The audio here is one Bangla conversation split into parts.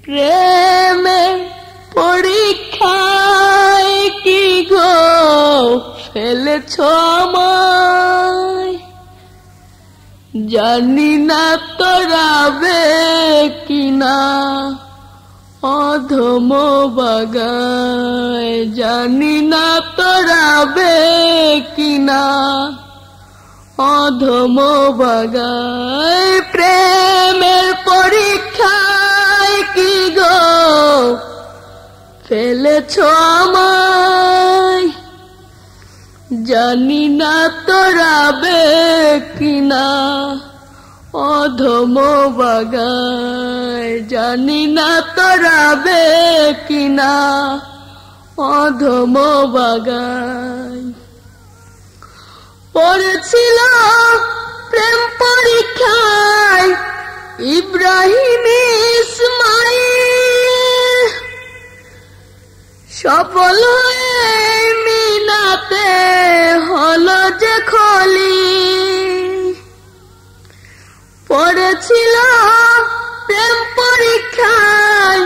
প্রেমের পরীক্ষায় কি গো ফেলেছ আমায়, জানি না তোরাবে কিনা অধম বাগায়, জানি না তোরাবে কিনা অধম বাগায়। প্রেমের পরীক্ষায় কি গো ফেলেছ আমায়, জানি না তোরাবে কিনা অধম বাগায়, জানি না তোরাবে কিনা অধম বাগায়। পড়েছিল প্রেম পরীক্ষায় ইব্রাহিম ইসমাইল, সফল হয়ে মিনাতে হলো যে খলিল। পড়েছিল প্রেম পরীক্ষায়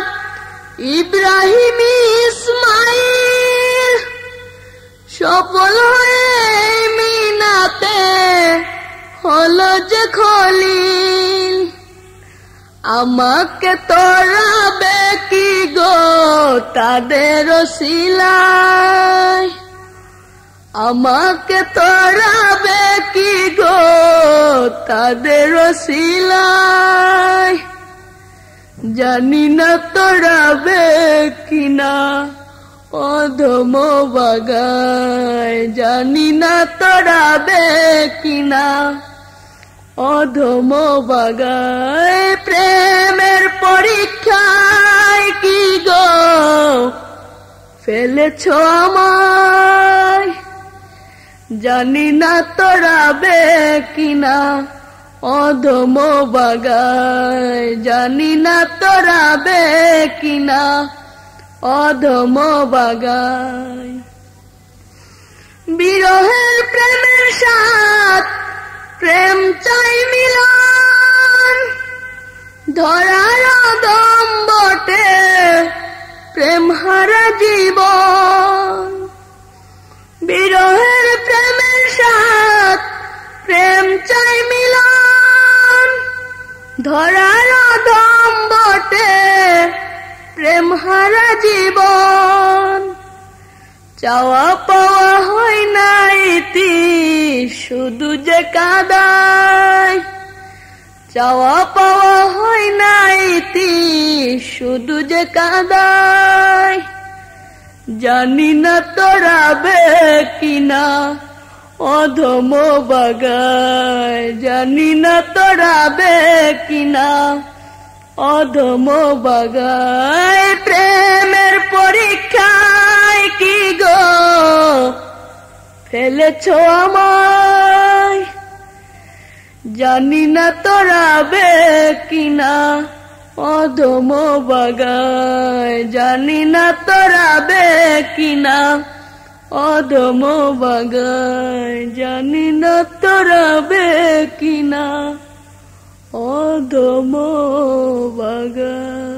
ইব্রাহিম ইসমাইল, সফল হয়ে মিনাতে হলো যে খলিল। আমাকে তোরাবে কি গো তাদের ওসিলায়, আমাকে তোরাবে কি গো তাদের ওসিলায়, জানি না তোরাবে কিনা অধম বাগায়, জানি না তোরাবে কিনা অধম বাগায়। প্রেমের পরীক্ষায় কি গো ফেলেছ আমায়, জানি না তোরাবে কিনা অধম বাগায়, জানি না তোরাবে কিনা অধম বাগায়। বিরহের প্রেমের সাথ প্রেম চাই মিলন, ধরার দম বটে প্রেম হারা জীবন। বিরহের প্রেমের সাথ প্রেম চাই মিলন, ধরার দম বটে প্রেম হারা জীবন। চাওয়া পাওয়া হয় না ইতি শুধু যে কাদায়, চাওয়া পাওয়া হয় না ইতি শুধু যে কাদায়, জানি না তোরাবে কিনা অধম বাগায়, জানি না তোরাবে কিনা অধম বাগায়। প্রেমের পরীক্ষায় কি গো ফেলেছ আমায়, জানি না তোরাবে কিনা অধম বাগায়, জানি না তোরাবে কিনা অধম বাগায়, জানি না তোরাবে কিনা অধম বাগায়।